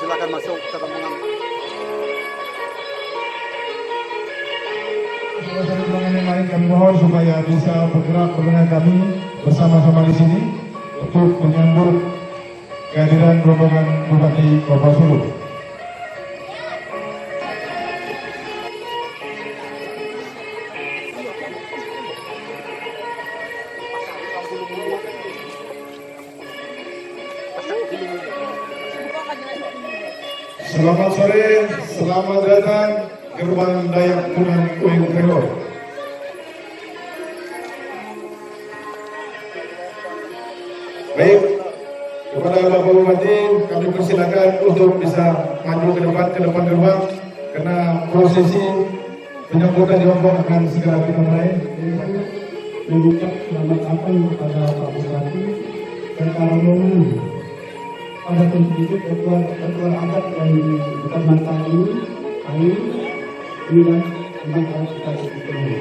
Silakan masuk ke rombongan. Mari kami mohon supaya bisa bergerak dengan kami bersama-sama di sini untuk menyambut kehadiran rombongan Bupati Kota Solo. Selamat sore, selamat datang Gerbang Dayak Punan Uing Trelor. Baik, kepada Bapak Bupati kami persilakan untuk bisa maju ke depan gerbang karena prosesi penyambutan di rombongan akan segera kita mulai. Mengucap selamat datang kepada Pak Bupati dan para rombongan pada konstitusi ketua adat dan bukan mantan ini dan mantan kita ini.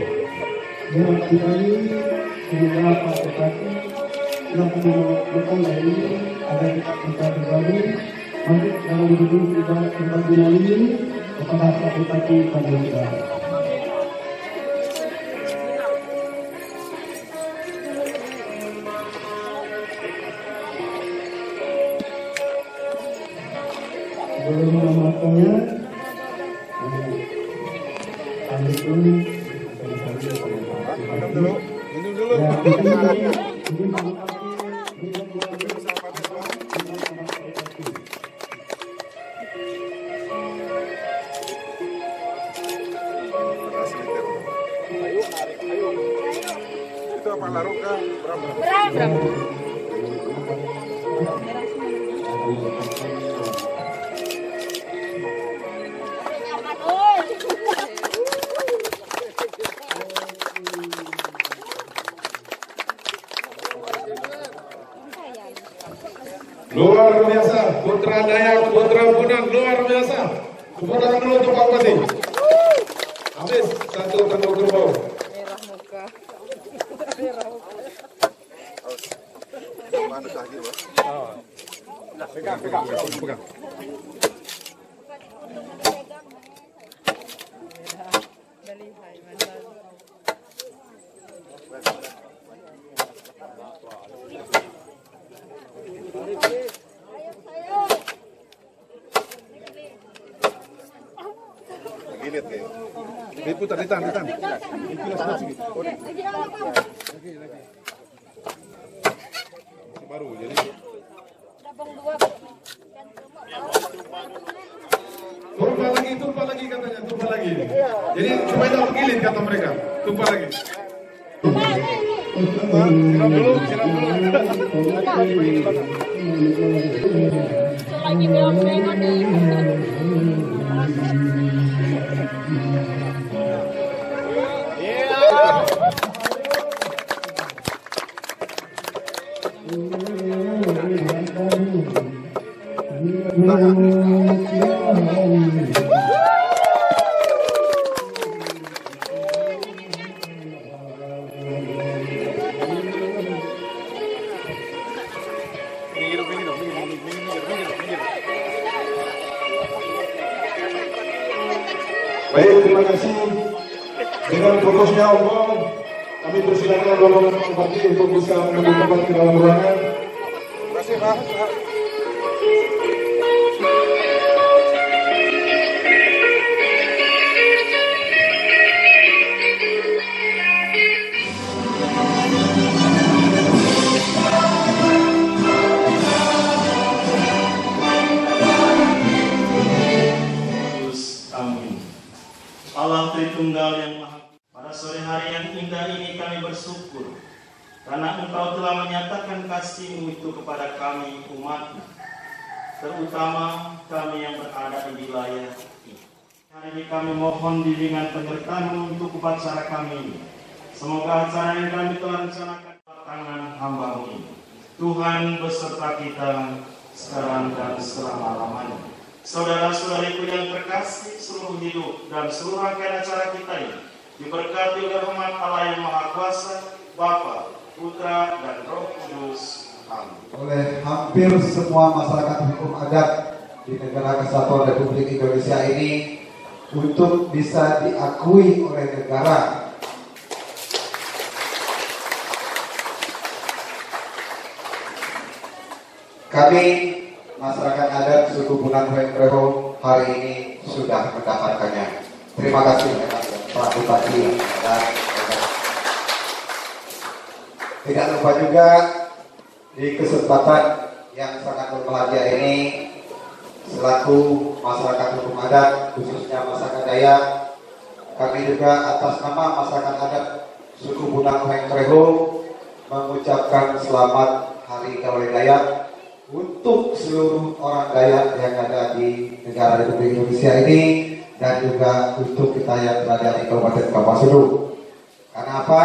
Diharapkan kami semoga Pak Bupati yang mengumpulkan dari agar kita bisa berbagi masuk dalam gedung pembangunan ini kepada Pak Bupati Pancasila. Sebelum mengamalkannya, kami pun Itu apa laruka? Berapa? Luar biasa, putra Dayak, putra Punan, luar biasa. Tepuk tangan dulu untuk Pak Bupati. Habis satu tanda kerbau. Merah muka. Mana lagi, Pak? Pegang. Gilit kayak. Diputar, ditan. Baru jadi. Tumpah lagi katanya, tumpah lagi. Jadi supaya tak bergilit kata mereka, tumpah lagi. Siram dulu. Lagi meong-meong nih. Baik, terima kasih. Dengan fokusnya ombong, kami persilakan rombongan Pak Bupati untuk bisa mengambil tempat ke dalam ruangan. Terima kasih, Pak. Allah Tritunggal yang Maha. Pada sore hari yang indah ini kami bersyukur karena Engkau telah menyatakan kasih-Mu itu kepada kami umat-Mu, terutama kami yang berada di wilayah ini. Hari ini kami mohon bimbingan penyertaan-Mu untuk upacara kami ini. Semoga acara yang kami telah rencanakan tangan hamba-Mu ini. Tuhan beserta kita sekarang dan selama-lamanya. Saudara-saudariku yang terkasih, seluruh hidup dan seluruh rangkaian acara kita ini diberkati oleh rahmat Allah yang Maha Kuasa, Bapa, Putra, dan Roh Kudus. Amin. Oleh hampir semua masyarakat hukum adat di negara kesatuan Republik Indonesia ini untuk bisa diakui oleh negara. Kami masyarakat adat suku Punan Wengkreho hari ini sudah mendapatkannya. Terima kasih Pak Bupati. Tidak lupa juga di kesempatan yang sangat berbahagia ini, selaku masyarakat hukum adat khususnya masyarakat Dayak, kami juga atas nama masyarakat adat suku Punan Wengkreho mengucapkan selamat Hari Gawai Dayak untuk seluruh orang Dayak yang ada di negara Republik Indonesia ini, dan juga untuk kita yang berada di Kabupaten Kapuasulu. Karena apa?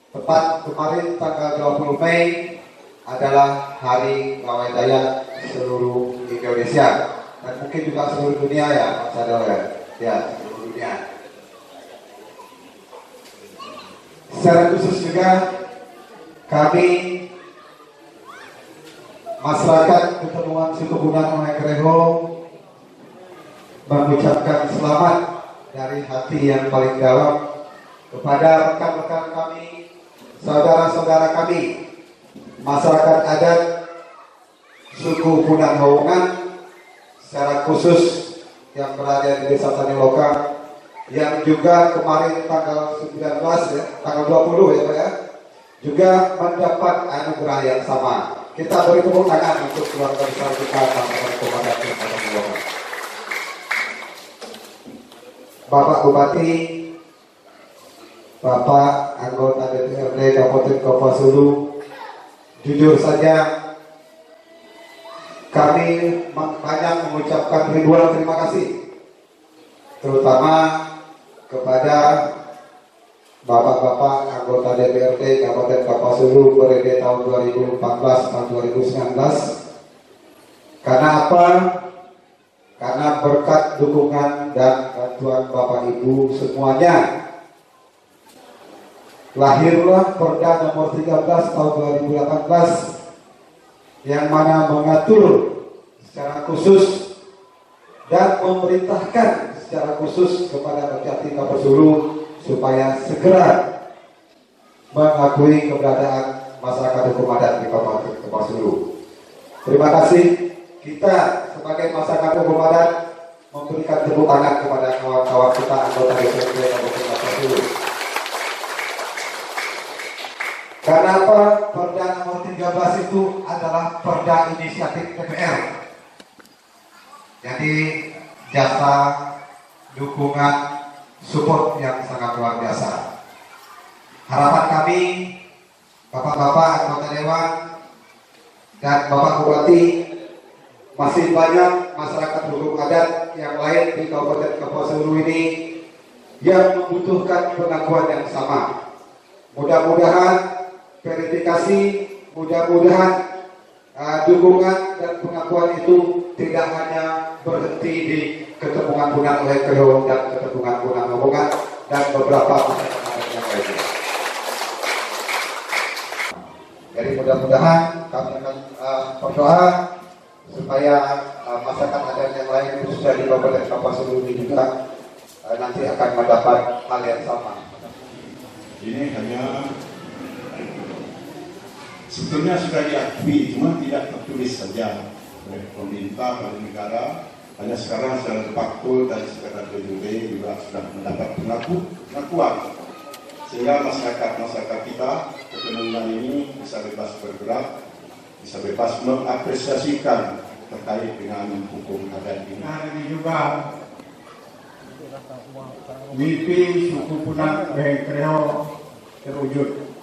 Tepat kemarin tanggal 20 Mei adalah Hari Gawai Dayak seluruh Indonesia, dan mungkin juga seluruh dunia ya, Mas Sadel ya. Ya, seluruh dunia. Secara khusus juga kami masyarakat Ketemuan Suku Punan Wengkreho mengucapkan selamat dari hati yang paling dalam kepada rekan-rekan kami, saudara-saudara kami, masyarakat adat suku Punan Howongan, secara khusus yang berada di Desa Taniloka, yang juga kemarin tanggal 19 ya, tanggal 20 ya Pak ya, juga mendapat anugerah yang sama. Kita beri tepuk tangan untuk keluarga besar kita masyarakat kepada Taniloka. Bapak Bupati, Bapak anggota DPRD Kabupaten Kapuasulu, jujur saja kami banyak mengucapkan ribuan terima kasih, terutama kepada Bapak-bapak anggota DPRD Kabupaten Kapuasulu periode tahun 2014 dan 2019. Karena apa? Karena berkat dukungan dan bantuan Bapak Ibu semuanya, lahirlah Perda nomor 13 tahun 2018 yang mana mengatur secara khusus dan memerintahkan secara khusus kepada Kejati Kapuasulu supaya segera mengakui keberadaan masyarakat hukum adat di Kabupaten Kapuasulu. Terima kasih. Kita sebagai masyarakat hukum adat memberikan tepuk tangan kepada kawan-kawan kita anggota DPRD Kabupaten Kapuasulu. Karena apa? Perda nomor 13 itu adalah perda inisiatif DPR. Jadi jasa dukungan support yang sangat luar biasa. Harapan kami, Bapak-bapak anggota Dewan dan Bapak Bupati, masih banyak masyarakat hukum adat yang lain di Kabupaten Kapuasulu ini yang membutuhkan pengakuan yang sama. Mudah-mudahan verifikasi, mudah-mudahan dukungan dan pengakuan itu tidak hanya berhenti di Ketemuan Punan Wengkreho dan Ketemuan Punan Howongan dan beberapa masyarakat yang lainnya. Jadi mudah-mudahan kami akan berdoa supaya masyarakat adat yang lain khususnya di Kabupaten Kapuasulu ini juga nanti akan mendapat hal yang sama. Ini hanya sebetulnya sudah diakui, cuma tidak tertulis saja oleh pemerintah, oleh negara. Hanya sekarang secara faktual dari sekedar PJB juga sudah mendapat pengakuan, sehingga masyarakat kita ketemuan ini bisa bebas bergerak, bisa bebas mengapresiasikan terkait dengan hukum adat ini. Nah, ini juga mimpi suku Punan Wengkreho terwujud.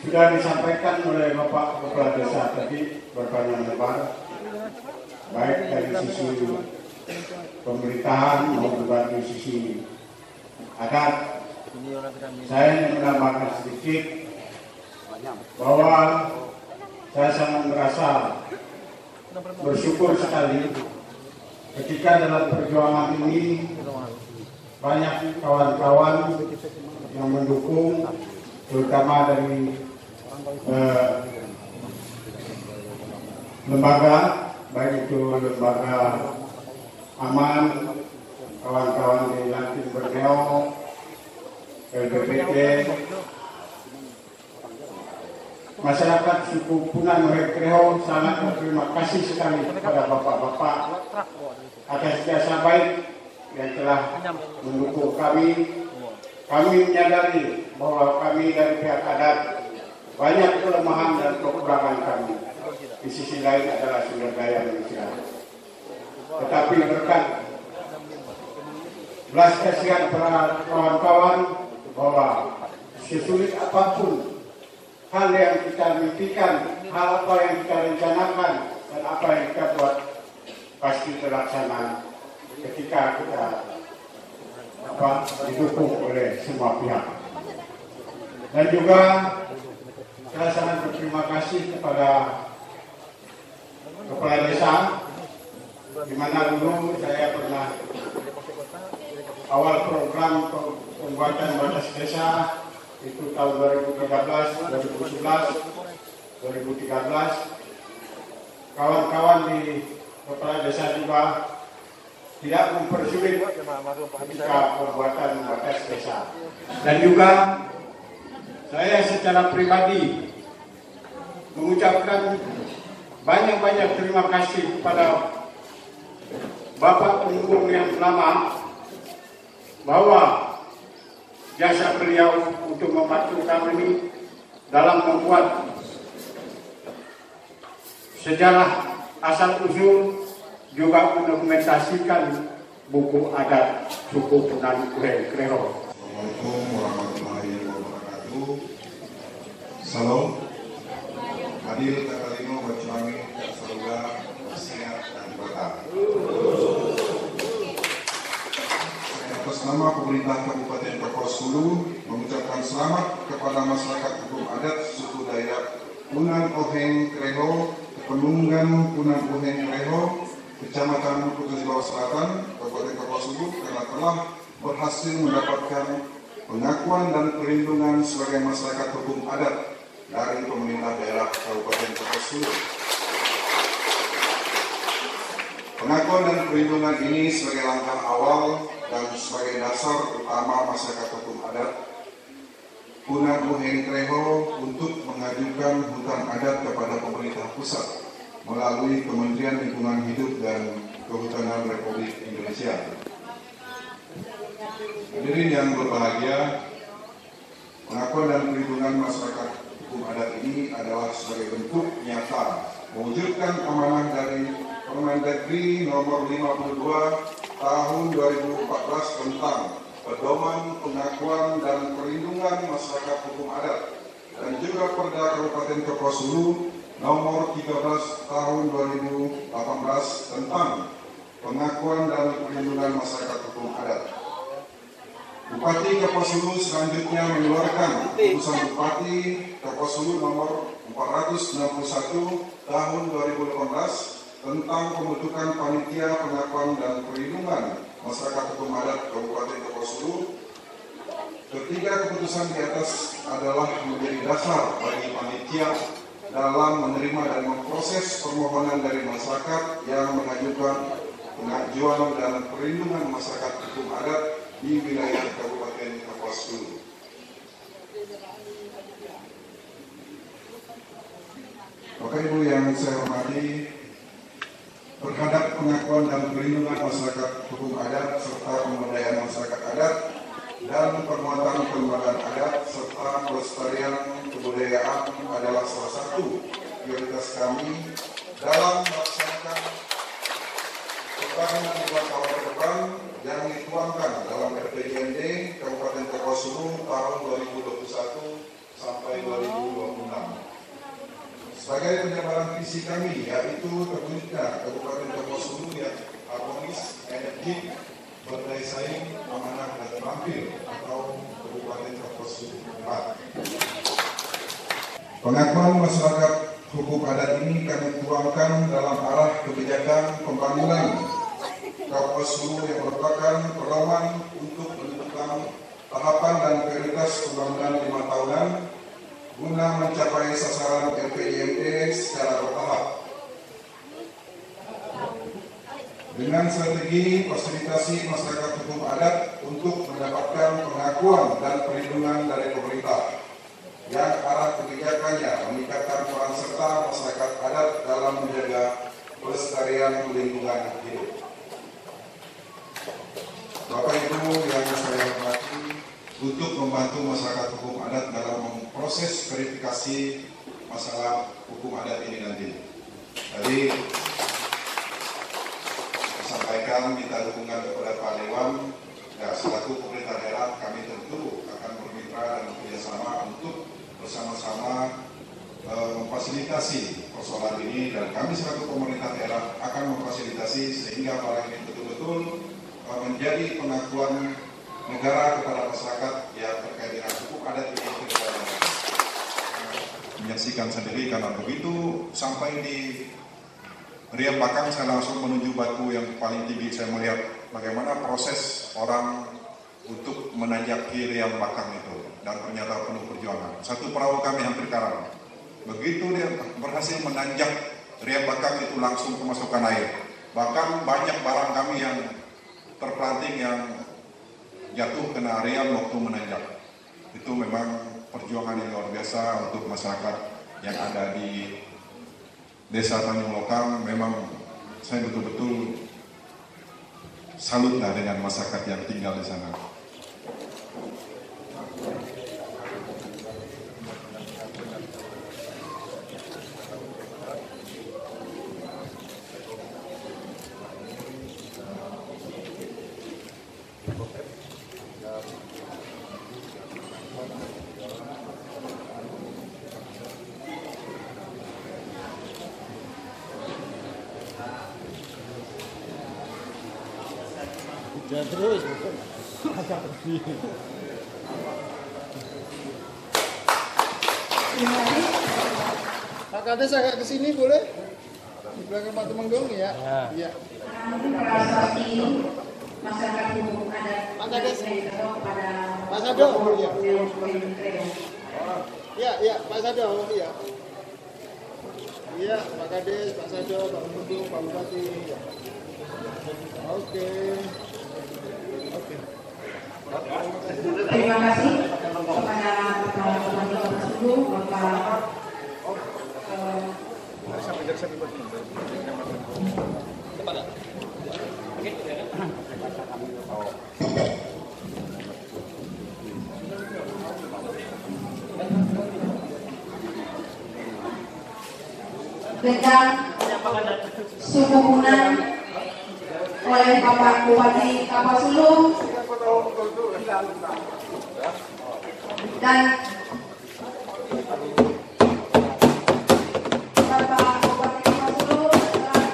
Sudah disampaikan oleh Bapak Kepala Desa tadi berpanjang lebar, baik dari sisi pemerintahan maupun dari sisi adat. Saya menambahkan sedikit bahwa saya sangat merasa bersyukur sekali ketika dalam perjuangan ini banyak kawan-kawan yang mendukung, terutama dari lembaga, baik itu lembaga aman, kawan-kawan di Lantin Borneo, LBPT, masyarakat suku Punan Kreo sangat berterima kasih sekali kepada bapak-bapak atas jasa baik yang telah mendukung kami. Kami menyadari bahwa kami dari pihak adat banyak kelemahan dan kekurangan kami. Di sisi lain adalah sumber daya manusia. Tetapi berkat belas kasihan para kawan-kawan bahwa sesulit apapun hal yang kita mimpikan, hal apa yang kita rencanakan, dan apa yang kita buat pasti terlaksana ketika kita didukung oleh semua pihak. Dan juga saya sangat berterima kasih kepada kepala desa, di mana dulu saya pernah awal program pembuatan batas desa itu tahun 2013, 2011, 2013. Kawan-kawan di kepala desa juga tidak mempersulit ketika pembuatan batas desa. Dan juga saya secara pribadi mengucapkan banyak-banyak terima kasih kepada Bapak Pendukung yang lama bahwa jasa beliau untuk membantu kami dalam membuat sejarah asal-usul, juga mendokumentasikan buku adat suku Punan Kreo. Assalamualaikum warahmatullahi wabarakatuh. Salam. Adil katalino bacuangi saluga sehat dan berkah. Atas nama pemerintah Kabupaten Kapuas Hulu mengucapkan selamat kepada masyarakat hukum adat suku daerah Punan Oheng Kreo, Penunggan Punan Oheng Kreo, Kecamatan Kutus Bawah Selatan, Kabupaten Kapuas Hulu, karena telah berhasil mendapatkan pengakuan dan perlindungan sebagai masyarakat hukum adat dari pemerintah daerah Kabupaten Kapuas Hulu. Pengakuan dan perlindungan ini sebagai langkah awal dan sebagai dasar utama masyarakat hukum adat Punan Oheng Kreo untuk mengajukan hutan adat kepada pemerintah pusat melalui Kementerian Lingkungan Hidup dan Kehutanan Republik Indonesia. Hadirin yang berbahagia, pengakuan dan perlindungan masyarakat hukum adat ini adalah sebagai bentuk nyata mewujudkan amanah dari Permendagri nomor 52 tahun 2014 tentang pedoman pengakuan dan perlindungan masyarakat hukum adat dan juga Perda Kabupaten Kapuas Hulu nomor 13 tahun 2018 tentang pengakuan dan perlindungan masyarakat hukum adat. Bupati Kapuas Hulu selanjutnya mengeluarkan Keputusan Bupati Kapuas Hulu nomor 461 tahun 2018 tentang pembentukan panitia pengakuan dan perlindungan masyarakat hukum adat Kabupaten Kapuas Hulu. Ketiga keputusan di atas adalah menjadi dasar bagi panitia dalam menerima dan memproses permohonan dari masyarakat yang mengajukan pengajuan dan perlindungan masyarakat hukum adat di wilayah Kabupaten Kapuas Hulu. Bapak Ibu yang saya hormati, terhadap pengakuan dan perlindungan masyarakat hukum adat serta pemberdayaan masyarakat adat dan penguatan kelembagaan adat serta pelestarian kebudayaan adalah salah satu prioritas kami dalam melaksanakan pembangunan 2 tahun ke depan yang dituangkan dalam RPJMD Kabupaten Kapuas Hulu tahun 2021 sampai 2026. Sebagai penyebaran visi kami, yaitu terwujudnya Kabupaten Kapuas Hulu yang harmonis, energik, berdaya saing, amanah dan terampil, atau Kabupaten Kapuas Hulu 4. Pengakuan masyarakat hukum adat ini kami tuangkan dalam arah kebijakan pembangunan Kapuas Hulu yang merupakan pedoman untuk menentukan tahapan dan prioritas pembangunan 5 tahunan guna mencapai sasaran RPJMD secara bertahap. Dengan strategi fasilitasi masyarakat hukum adat untuk mendapatkan pengakuan dan perlindungan dari pemerintah, yang arah kebijakannya meningkatkan peran serta masyarakat adat dalam menjaga pelestarian lingkungan hidup. Bapak Ibu yang saya hormati, untuk membantu masyarakat hukum adat dalam memproses verifikasi masalah hukum adat ini nanti. Jadi sampaikan minta dukungan kepada Pak Dewan. Ya, selaku pemerintah daerah kami tentu akan bermitra dan bekerjasama untuk bersama-sama memfasilitasi persoalan ini, dan kami selaku pemerintah daerah akan memfasilitasi sehingga barang ini betul-betul menjadi pengakuan negara kepada masyarakat yang terkait dengan hukum adat ini. Menyaksikan sendiri karena begitu sampai di Riam Bakang saya langsung menuju batu yang paling tinggi. Saya melihat bagaimana proses orang untuk menanjaki Riam Bakang itu, dan ternyata penuh perjuangan. Satu perahu kami hampir karam. Begitu dia berhasil menanjak Riam Bakang itu langsung kemasukan air. Bahkan banyak barang kami yang terpelanting yang jatuh kena Riam waktu menanjak. Itu memang perjuangan yang luar biasa untuk masyarakat yang ada di Desa Tanjung Lokang. Memang saya betul-betul salutlah dengan masyarakat yang tinggal di sana. Jangan terus. Pak Kades agak ke sini boleh? Di belakang Pak Temenggung ya. Iya. Masyarakat hukum adat Pak Kades kepada Pak Sado. Iya. Iya, Pak Sado. Iya. Iya, Pak Kades, Pak Sado, Pak Temenggung, Pak Bupati. Oke. Terima kasih kepada Bapak Bupati Kota Sulu, Bapak dengan suku Punan oleh Bapak Bupati Kapuas Hulu dan Bapak Bupati Kapuas Hulu telah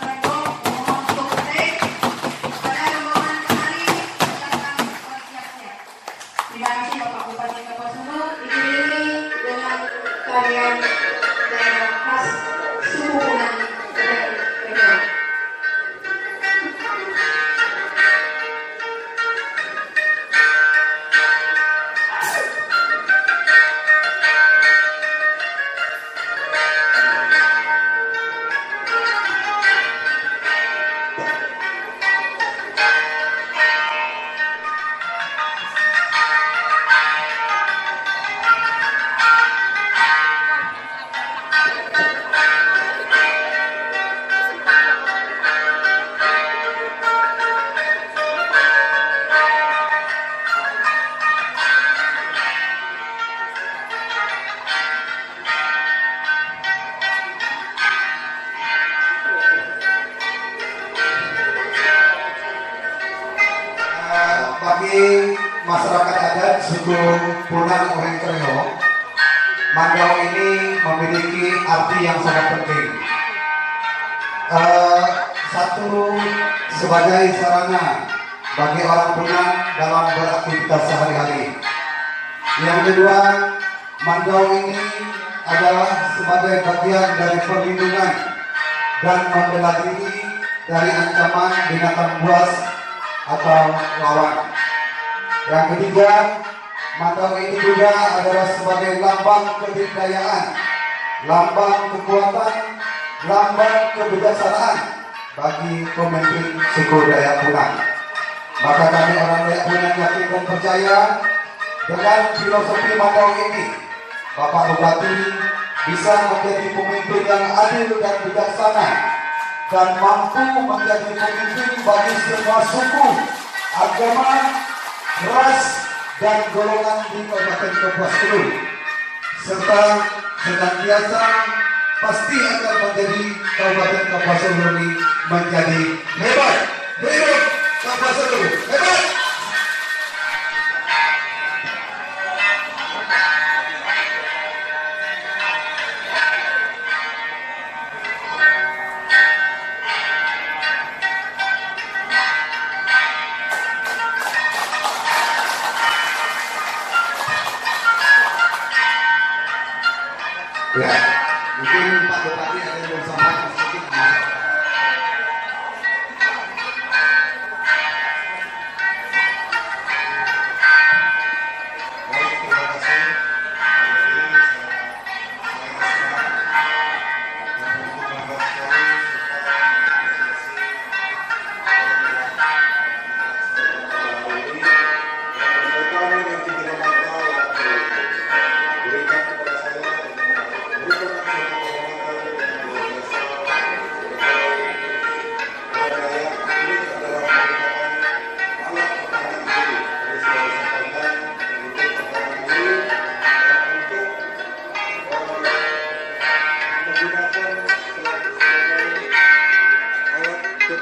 merekod mohon untuk ketik pada rombongan hari datang siap-siap. Terima kasih Bapak Bupati Kapuas Hulu, diiringi dengan tarian daerah khas suku Punan regional. Bagi masyarakat adat suku Punan Oheng Kreo, Mandau ini memiliki arti yang sangat penting. Satu, sebagai sarana bagi orang Punan dalam beraktivitas sehari-hari. Yang kedua, Mandau ini adalah sebagai bagian dari perlindungan dan membela diri dari ancaman binatang buas atau lawan. Yang ketiga, Mandau ini juga adalah sebagai lambang kedikdayaan, lambang kekuatan, lambang kebijaksanaan bagi pemimpin suku Dayak Punang. Maka kami orang Dayak Punang yakin dan percaya dengan filosofi Mandau ini, Bapak Bupati bisa menjadi pemimpin yang adil dan bijaksana dan mampu menjadi pemimpin bagi semua suku, agama, ras, dan golongan di Kabupaten Kapuas Hulu, serta senantiasa pasti akan menjadi Kabupaten Kapuas Hulu ini menjadi hebat. Hidup Kapuas Hulu, hebat! Ya, mungkin Pak Bupati ada yang bersama sedikit. Baik, terima kasih.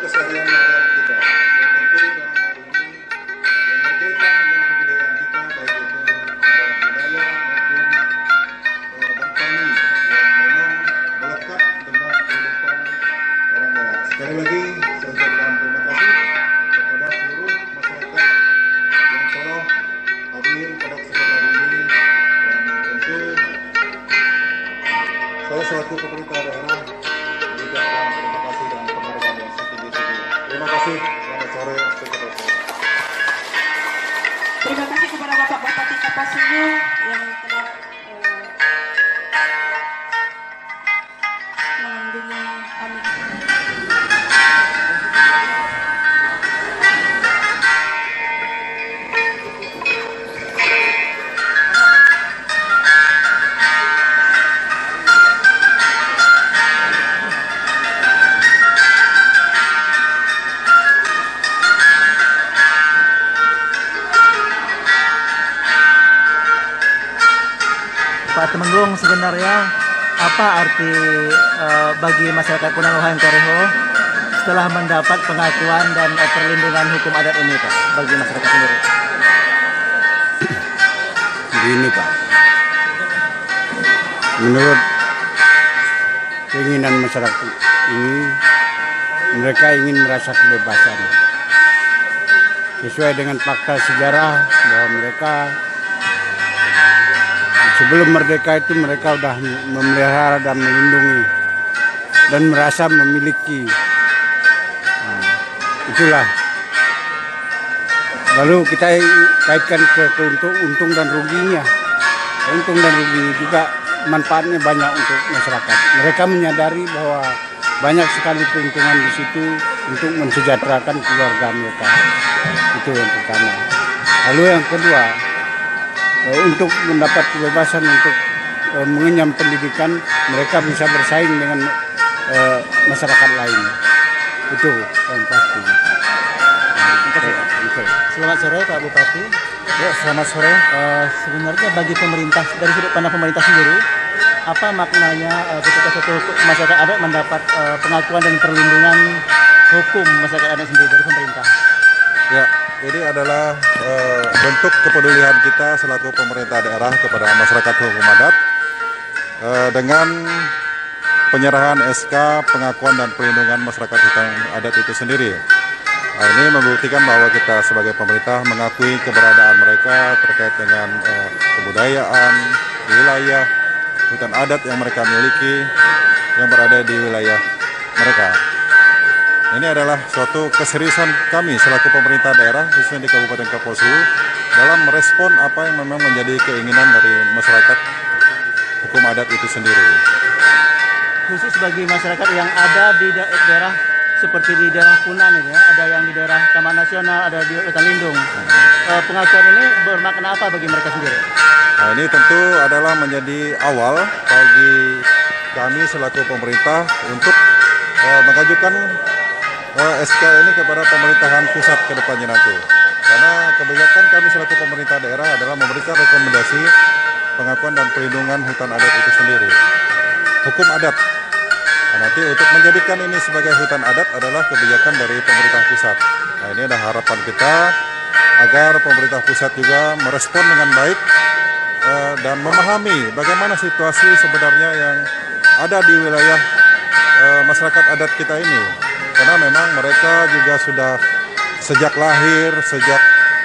Keseharian masyarakat kita, yang tentu dalam hal ini yang berkaitan dengan kebudayaan kita, baik itu budaya maupun bangkani yang memang melekat dengan kehidupan orang Dayak. Sekali lagi saya ucapkan terima kasih kepada seluruh masyarakat yang telah hadir pada kesempatan ini, dan tentu saya selaku pemerintah daerah mengucapkan terima kasih dan penghargaan yang setinggi-tingginya. Terima kasih. Selamat sore. Terima kasih kepada Bapak Bupati Kapuas Hulu yang telah mengunjungi kami. Pak Temenggung, sebenarnya apa arti bagi masyarakat Punang Lohan Koreho setelah mendapat pengakuan dan perlindungan hukum adat ini, Pak, bagi masyarakat sendiri? Begini, Pak, menurut keinginan masyarakat ini, mereka ingin merasa kebebasan sesuai dengan fakta sejarah bahwa mereka sebelum merdeka itu mereka sudah memelihara dan melindungi dan merasa memiliki. Nah, itulah. Lalu kita kaitkan ke untung dan ruginya. Untung dan rugi juga manfaatnya banyak untuk masyarakat. Mereka menyadari bahwa banyak sekali keuntungan di situ untuk mensejahterakan keluarga mereka. Itu yang pertama. Lalu yang kedua, untuk mendapat kebebasan untuk mengenyam pendidikan, mereka bisa bersaing dengan masyarakat lain. Itu yang pasti. Selamat sore Pak Bupati. Ya, selamat sore. Sebenarnya bagi pemerintah, dari sudut pandang pemerintah sendiri, apa maknanya ketika suatu masyarakat adat mendapat pengakuan dan perlindungan hukum masyarakat adat sendiri dari pemerintah? Ya, ini adalah bentuk kepedulian kita selaku pemerintah daerah kepada masyarakat hukum adat dengan penyerahan SK pengakuan dan perlindungan masyarakat hukum adat itu sendiri. Nah, ini membuktikan bahwa kita sebagai pemerintah mengakui keberadaan mereka terkait dengan kebudayaan, wilayah, hutan adat yang mereka miliki yang berada di wilayah mereka. Ini adalah suatu keseriusan kami selaku pemerintah daerah khususnya di Kabupaten Kapuas Hulu dalam merespon apa yang memang menjadi keinginan dari masyarakat hukum adat itu sendiri. Khusus bagi masyarakat yang ada di daerah seperti di daerah Punan ini, ada yang di daerah Taman Nasional, ada di hutan lindung. Pengakuan ini bermakna apa bagi mereka sendiri? Nah, ini tentu adalah menjadi awal bagi kami selaku pemerintah untuk mengajukan SK ini kepada pemerintahan pusat ke depannya nanti. Karena kebijakan kami selaku pemerintah daerah adalah memberikan rekomendasi pengakuan dan perlindungan hutan adat itu sendiri. Hukum adat. Nah, nanti untuk menjadikan ini sebagai hutan adat adalah kebijakan dari pemerintah pusat. Nah, ini adalah harapan kita agar pemerintah pusat juga merespon dengan baik dan memahami bagaimana situasi sebenarnya yang ada di wilayah masyarakat adat kita ini. Karena memang mereka juga sudah sejak lahir, sejak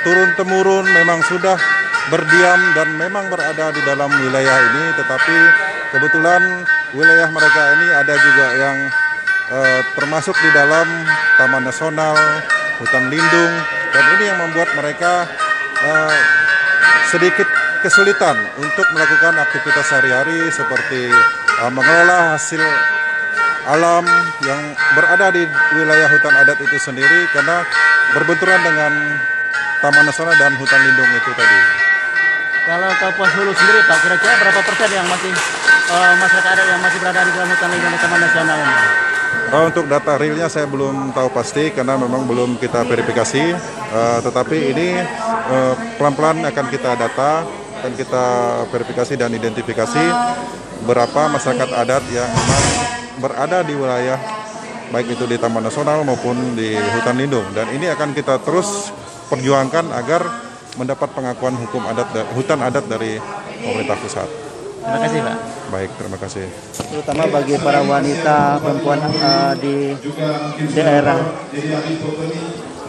turun-temurun memang sudah berdiam dan memang berada di dalam wilayah ini, tetapi kebetulan wilayah mereka ini ada juga yang termasuk di dalam Taman Nasional, hutan lindung, dan ini yang membuat mereka sedikit kesulitan untuk melakukan aktivitas sehari-hari seperti mengelola hasil alam yang berada di wilayah hutan adat itu sendiri karena berbenturan dengan Taman Nasional dan hutan lindung itu tadi. Kalau Kapuas Hulu sendiri Pak, kira-kira berapa persen yang masih masyarakat adat yang masih berada di dalam hutan lindung di Taman Nasional ini? Untuk data realnya saya belum tahu pasti karena memang belum kita verifikasi, tetapi ini pelan-pelan akan kita data dan kita verifikasi dan identifikasi berapa masyarakat adat yang memang berada di wilayah baik itu di Taman Nasional maupun di hutan lindung, dan ini akan kita terus perjuangkan agar mendapat pengakuan hukum adat hutan adat dari pemerintah pusat. Terima kasih Pak. Baik, terima kasih. Terutama bagi para wanita perempuan di daerah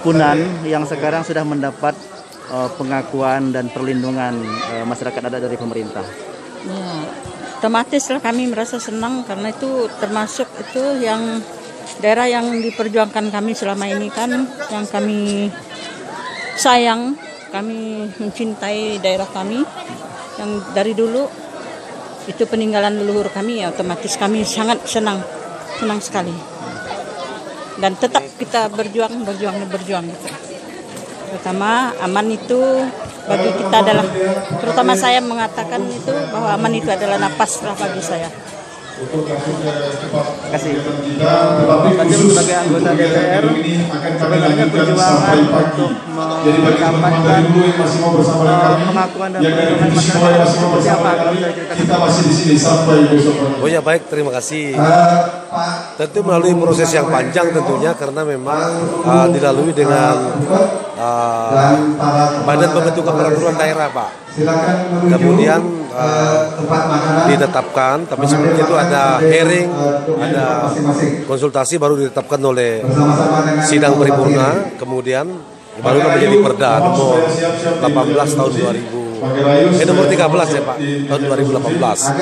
Punan yang sekarang sudah mendapat pengakuan dan perlindungan masyarakat adat dari pemerintah. Ya, otomatis lah kami merasa senang karena itu termasuk itu yang daerah yang diperjuangkan kami selama ini kan, yang kami sayang, kami mencintai daerah kami yang dari dulu itu peninggalan leluhur kami, ya otomatis kami sangat senang sekali, dan tetap kita berjuang gitu. Terutama aman itu bagi kita adalah, terutama saya mengatakan itu bahwa aman itu adalah napas lah bagi saya. Terima kasih. Sebagai anggota DPR, sebenarnya perjuangan untuk mendapatkan pengakuan dan perlindungan masyarakat seperti apa? Kita masih di sini sampai besok. Oh ya, baik, terima kasih. Tentu melalui proses yang panjang tentunya karena memang dilalui dengan Badan Pembentukan Peraturan Daerah, Pak. Kemudian ditetapkan, tapi sebelum itu ada hearing, ada konsultasi, baru ditetapkan oleh sidang paripurna, kemudian baru menjadi Perda nomor 18 tahun 2000. Nomor 13 ya Pak, tahun 2018.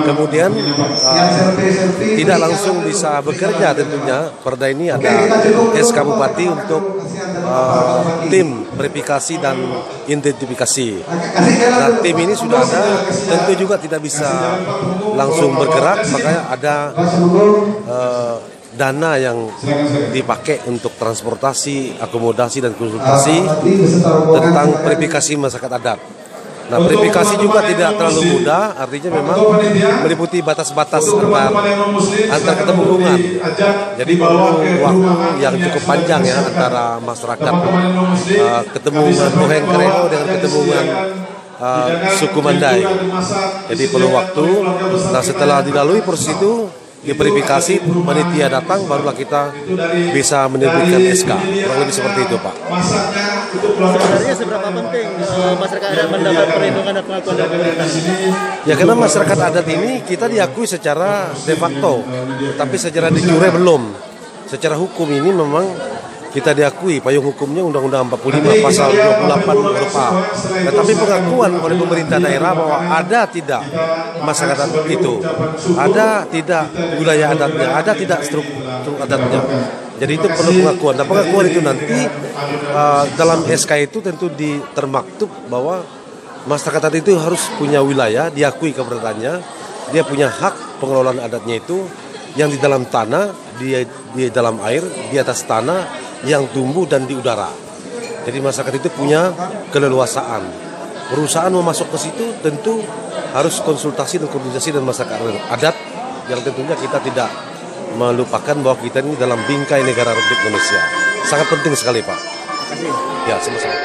Kemudian tidak langsung bisa bekerja tentunya. Perda ini ada SK Bupati untuk tim verifikasi dan identifikasi. Nah, tim ini sudah ada, tentu juga tidak bisa langsung bergerak, makanya ada dana yang dipakai untuk transportasi, akomodasi, dan konsultasi tentang verifikasi masyarakat adat. Nah, verifikasi juga tidak terlalu mudah, artinya memang meliputi batas-batas antar ketemuan. Jadi perlu waktu yang cukup panjang ya antara masyarakat ketemuan Boheng Kreo dengan ketemuan suku Mandai. Jadi perlu waktu. Nah, setelah dilalui proses itu, diverifikasi, panitia datang, barulah kita bisa menerbitkan SK. Kurang lebih seperti itu, Pak. Sebenarnya seberapa penting masyarakat adat mendapat perlindungan dan pengakuan dari pemerintah? Ya, karena masyarakat adat ini kita diakui secara de facto, tapi secara de jure belum. Secara hukum ini memang kita diakui, payung hukumnya Undang-Undang 45 pasal 28 huruf A. Tetapi pengakuan oleh pemerintah daerah bahwa ada tidak masyarakat itu, ada tidak wilayah adatnya, ada tidak struktur adatnya. Jadi itu perlu pengakuan. Nah, pengakuan itu nanti dalam SK itu tentu termaktub bahwa masyarakat adat itu harus punya wilayah, diakui keberadaannya, dia punya hak pengelolaan adatnya itu yang di dalam tanah, di dalam air, di atas tanah, yang tumbuh dan di udara. Jadi masyarakat itu punya keleluasaan. Perusahaan mau masuk ke situ tentu harus konsultasi dan koordinasi dengan masyarakat adat yang tentunya kita tidak melupakan bahwa kita ini dalam bingkai negara Republik Indonesia. Sangat penting sekali, Pak. Terima kasih. Ya, sama-sama.